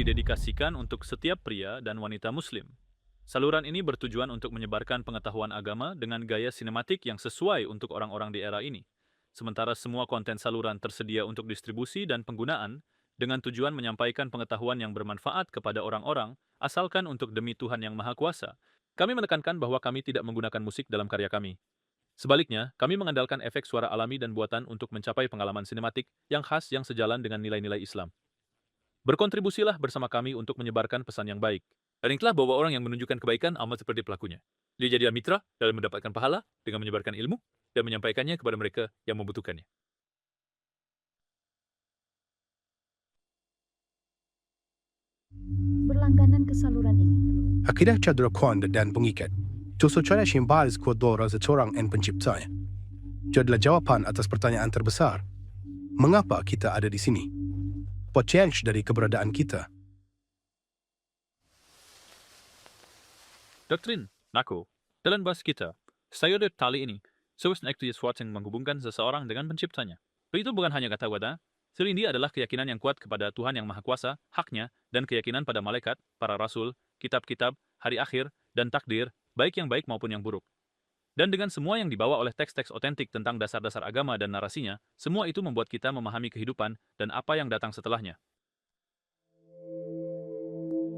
didedikasikan untuk setiap pria dan wanita muslim. Saluran ini bertujuan untuk menyebarkan pengetahuan agama dengan gaya sinematik yang sesuai untuk orang-orang di era ini. Sementara semua konten saluran tersedia untuk distribusi dan penggunaan dengan tujuan menyampaikan pengetahuan yang bermanfaat kepada orang-orang, asalkan untuk demi Tuhan Yang Maha Kuasa. Kami menekankan bahwa kami tidak menggunakan musik dalam karya kami. Sebaliknya, kami mengandalkan efek suara alami dan buatan untuk mencapai pengalaman sinematik yang khas yang sejalan dengan nilai-nilai Islam. Berkontribusilah bersama kami untuk menyebarkan pesan yang baik. Dan ingatlah bahwa orang yang menunjukkan kebaikan amat seperti pelakunya. Dia jadilah mitra dalam mendapatkan pahala dengan menyebarkan ilmu dan menyampaikannya kepada mereka yang membutuhkannya. Berlangganan ke saluran ini. Akidah cedera kuat dan pengikat. Itu secara simbolis kedua seorang yang penciptanya. Jadilah jawapan atas pertanyaan terbesar. Mengapa kita ada di sini? Apa change dari keberadaan kita? Doktrin, Nako, dalam bahasa kita, sayode tali ini, seharusnya itu sesuatu yang menghubungkan seseorang dengan penciptanya. Itu bukan hanya kata wada, selindi adalah keyakinan yang kuat kepada Tuhan Yang Maha Kuasa, haknya, dan keyakinan pada malaikat, para rasul, kitab-kitab, hari akhir, dan takdir, baik yang baik maupun yang buruk. Dan dengan semua yang dibawa oleh teks-teks otentik tentang dasar-dasar agama dan narasinya, semua itu membuat kita memahami kehidupan dan apa yang datang setelahnya.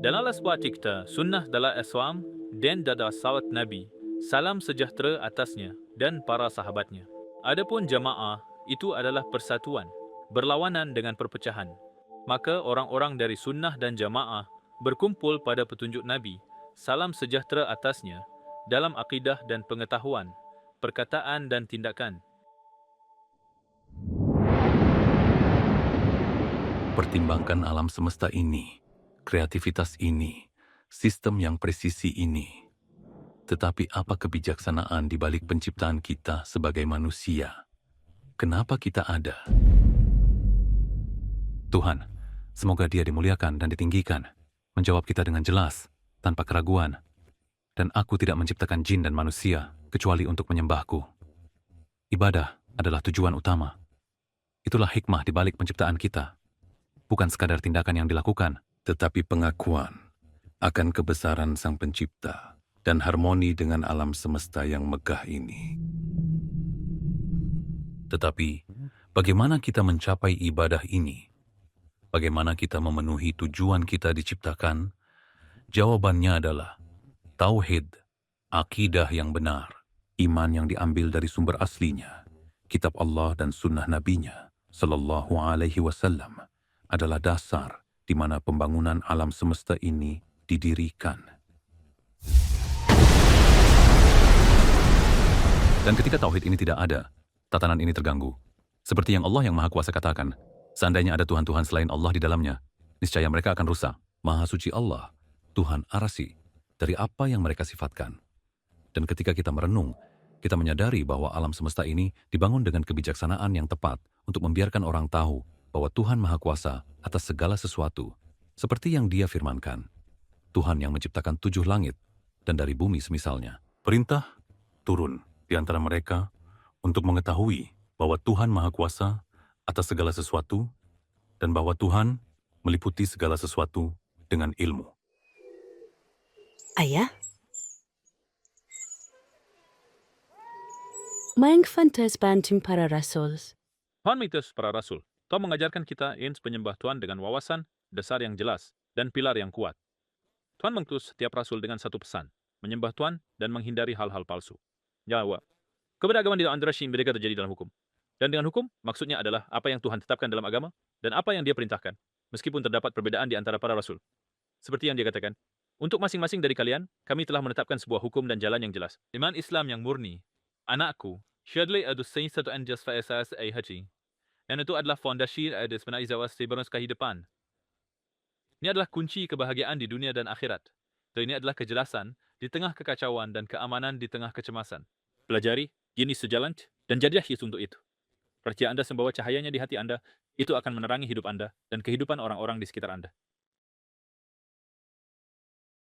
Dalam sebuah cipta, sunnah dalam Islam, dan dada sawat Nabi, salam sejahtera atasnya dan para sahabatnya. Adapun jamaah, itu adalah persatuan, berlawanan dengan perpecahan. Maka orang-orang dari sunnah dan jamaah berkumpul pada petunjuk Nabi, salam sejahtera atasnya, dalam akidah dan pengetahuan, perkataan dan tindakan. Pertimbangkan alam semesta ini, kreativitas ini, sistem yang presisi ini. Tetapi apa kebijaksanaan di balik penciptaan kita sebagai manusia? Kenapa kita ada? Tuhan, semoga Dia dimuliakan dan ditinggikan, menjawab kita dengan jelas, tanpa keraguan. Dan aku tidak menciptakan jin dan manusia kecuali untuk menyembahku. Ibadah adalah tujuan utama. Itulah hikmah di balik penciptaan kita. Bukan sekadar tindakan yang dilakukan, tetapi pengakuan akan kebesaran Sang Pencipta dan harmoni dengan alam semesta yang megah ini. Tetapi, bagaimana kita mencapai ibadah ini? Bagaimana kita memenuhi tujuan kita diciptakan? Jawabannya adalah tauhid, akidah yang benar, iman yang diambil dari sumber aslinya, kitab Allah dan sunnah Nabi-Nya, Sallallahu Alaihi Wasallam, adalah dasar di mana pembangunan alam semesta ini didirikan. Dan ketika tauhid ini tidak ada, tatanan ini terganggu. Seperti yang Allah yang Maha Kuasa katakan, seandainya ada Tuhan-Tuhan selain Allah di dalamnya, niscaya mereka akan rusak. Maha suci Allah, Tuhan Arasi, dari apa yang mereka sifatkan. Dan ketika kita merenung, kita menyadari bahwa alam semesta ini dibangun dengan kebijaksanaan yang tepat untuk membiarkan orang tahu bahwa Tuhan Maha Kuasa atas segala sesuatu, seperti yang Dia firmankan. Tuhan yang menciptakan 7 langit dan dari bumi semisalnya. Perintah turun di antara mereka untuk mengetahui bahwa Tuhan Maha Kuasa atas segala sesuatu dan bahwa Tuhan meliputi segala sesuatu dengan ilmu. Ayah? Mengfantas bantum para rasul. Tuhan mengutus para rasul. Tuhan mengajarkan kita ins penyembah Tuhan dengan wawasan, dasar yang jelas, dan pilar yang kuat. Tuhan mengutus setiap rasul dengan satu pesan, menyembah Tuhan dan menghindari hal-hal palsu. Jawab. Keberagaman di antara mereka terjadi dalam hukum. Dan dengan hukum, maksudnya adalah apa yang Tuhan tetapkan dalam agama dan apa yang Dia perintahkan, meskipun terdapat perbedaan di antara para rasul. Seperti yang Dia katakan, untuk masing-masing dari kalian, kami telah menetapkan sebuah hukum dan jalan yang jelas. Iman Islam yang murni, anakku, syadli adu satu anjas faesas ay haji. Dan itu adalah fondasi ada sebenarnya zawas sebarang kehidupan. Ini adalah kunci kebahagiaan di dunia dan akhirat. Dan ini adalah kejelasan di tengah kekacauan dan keamanan di tengah kecemasan. Pelajari, ini sejalan, dan jadilah hias untuk itu. Percaya Anda membawa cahayanya di hati Anda, itu akan menerangi hidup Anda dan kehidupan orang-orang di sekitar Anda.